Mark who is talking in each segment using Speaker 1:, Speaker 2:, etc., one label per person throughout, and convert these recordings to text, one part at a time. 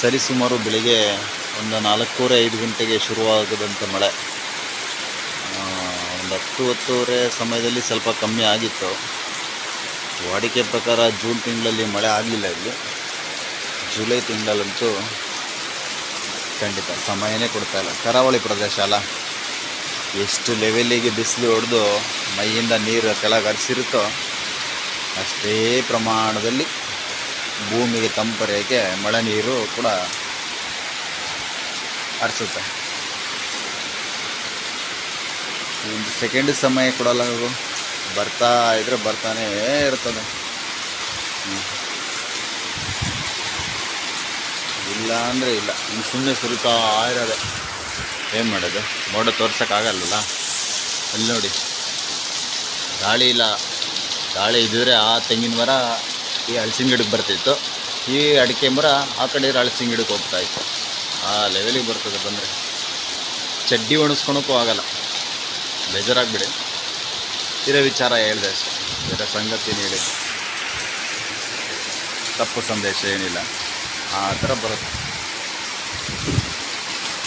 Speaker 1: ಸರಿಸುಮಾರು ಬೆಳಿಗ್ಗೆ ಒಂದು 4:30-5 ಗಂಟೆಗೆ ಶುರುವಾಗದಂಥ ಮಳೆ. ಒಂದು 10-10:30 ಸಮಯದಲ್ಲಿ ಸ್ವಲ್ಪ ಕಮ್ಮಿ ಆಗಿತ್ತು. ವಾಡಿಕೆ ಪ್ರಕಾರ ಜೂನ್ ತಿಂಗಳಲ್ಲಿ ಮಳೆ ಆಗಲಿಲ್ಲ. ಇಲ್ಲಿ ಜುಲೈ ತಿಂಗಳಲ್ಲಂತೂ ಖಂಡಿತ ಸಮಯನೇ ಕೊಡ್ತಾಯಿಲ್ಲ. ಕರಾವಳಿ ಪ್ರದೇಶ ಅಲ್ಲ, ಎಷ್ಟು ಲೆವೆಲ್ಲಿಗೆ ಬಿಸಿಲು ಹೊಡೆದು ಮೈಯಿಂದ ನೀರು ಕೆಳಗೆ ಹರಿಸಿರುತ್ತೋ ಅಷ್ಟೇ ಪ್ರಮಾಣದಲ್ಲಿ ಭೂಮಿಗೆ ತಂಪರೆಗೆ ಮಳೆ ನೀರು ಕೂಡ ಹರಿಸುತ್ತೆ. ಒಂದು ಸೆಕೆಂಡ್ ಸಮಯ ಕೊಡಲ್ಲ, ಬರ್ತಾ ಇದ್ರೆ ಬರ್ತಾನೇ ಇರ್ತದೆ. ಇಲ್ಲ ಅಂದರೆ ಇಲ್ಲ, ಇನ್ನು ಸುಮ್ಮನೆ ಸುರಿತಾ ಇರೋದೆ. ಏನು ಮಾಡೋದು, ಮೋಡ ತೋರ್ಸೋಕ್ಕಾಗಲ್ಲ. ಅಲ್ಲಿ ನೋಡಿ, ಗಾಳಿ ಇಲ್ಲ. ಗಾಳಿ ಇದ್ದರೆ ಆ ತೆಂಗಿನ ಮರ ಈ ಹಲಸಿನ ಗಿಡಕ್ಕೆ ಬರ್ತಿತ್ತು, ಈ ಅಡಿಕೆ ಮರ ಆ ಕಡೆ ಹಲಸಿನ ಗಿಡಕ್ಕೆ ಹೋಗ್ತಾಯಿತ್ತು. ಆ ಲೆವೆಲಿಗೆ ಬರ್ತದೆ. ಬಂದರೆ ಚಡ್ಡಿ ಒಣಸ್ಕೊಳಕ್ಕೂ ಆಗಲ್ಲ. ಬೇಜಾರಾಗ್ಬಿಡಿ. ಇರೋ ವಿಚಾರ ಹೇಳಿದೆ ಅಷ್ಟೇ, ಬೇರೆ ಸಂಗತಿನ ಹೇಳಿ, ತಪ್ಪು ಸಂದೇಶ ಏನಿಲ್ಲ. ಆ ಥರ ಬರುತ್ತೆ.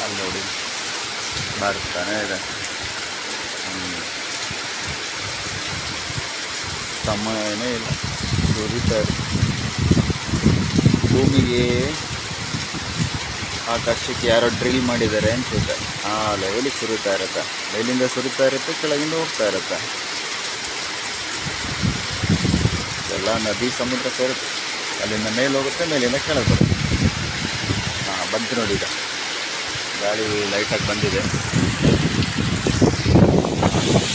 Speaker 1: ಅಲ್ಲಿ ನೋಡಿ ಬರ್ತಾನೆ ಇದೆ. ಸಮಯನೇ ಇಲ್ಲ, ಸುರಿತಾ ಇರುತ್ತೆ. ಭೂಮಿಗೆ ಆಕಾಶಕ್ಕೆ ಯಾರೋ ಡ್ರಿಲ್ ಮಾಡಿದ್ದಾರೆ ಅನಿಸುತ್ತೆ. ಆ ಲೆವೆಲಿಗೆ ಸುರಿತಾ ಇರುತ್ತೆ. ಮೇಲಿಂದ ಸುರಿತಾ ಇರುತ್ತೆ, ಕೆಳಗಿಂದ ಹೋಗ್ತಾ ಇರುತ್ತೆ. ಎಲ್ಲ ನದಿ ಸಮುದ್ರ ಸೇರುತ್ತೆ. ಅಲ್ಲಿಂದ ಮೇಲೆ ಹೋಗುತ್ತೆ, ಮೇಲಿಂದ ಕೆಳಗೆ ಬರುತ್ತೆ. ಬಂತು ನೋಡಿ, ಈಗ ಗಾಳಿ ಲೈಟಾಗಿ ಬಂದಿದೆ.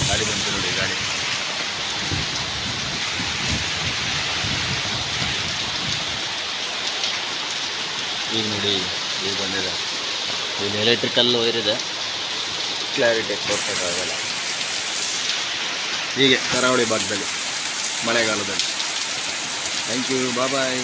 Speaker 1: ಗಾಳಿ ಬಂತು ನೋಡಿ, ಗಾಳಿ. ಈಗ ನೋಡಿ, ಈಗ ಬಂದಿದೆ. ಇಲ್ಲಿ ಎಲೆಕ್ಟ್ರಿಕಲ್ ವೈರ್ ಇದೆ, ಕ್ಲಾರಿಟಿ ತೋರ್ಸೋಕ್ಕಾಗಲ್ಲ. ಹೀಗೆ ಕರಾವಳಿ ಭಾಗದಲ್ಲಿ ಮಳೆಗಾಲದಲ್ಲಿ. Thank you, bye.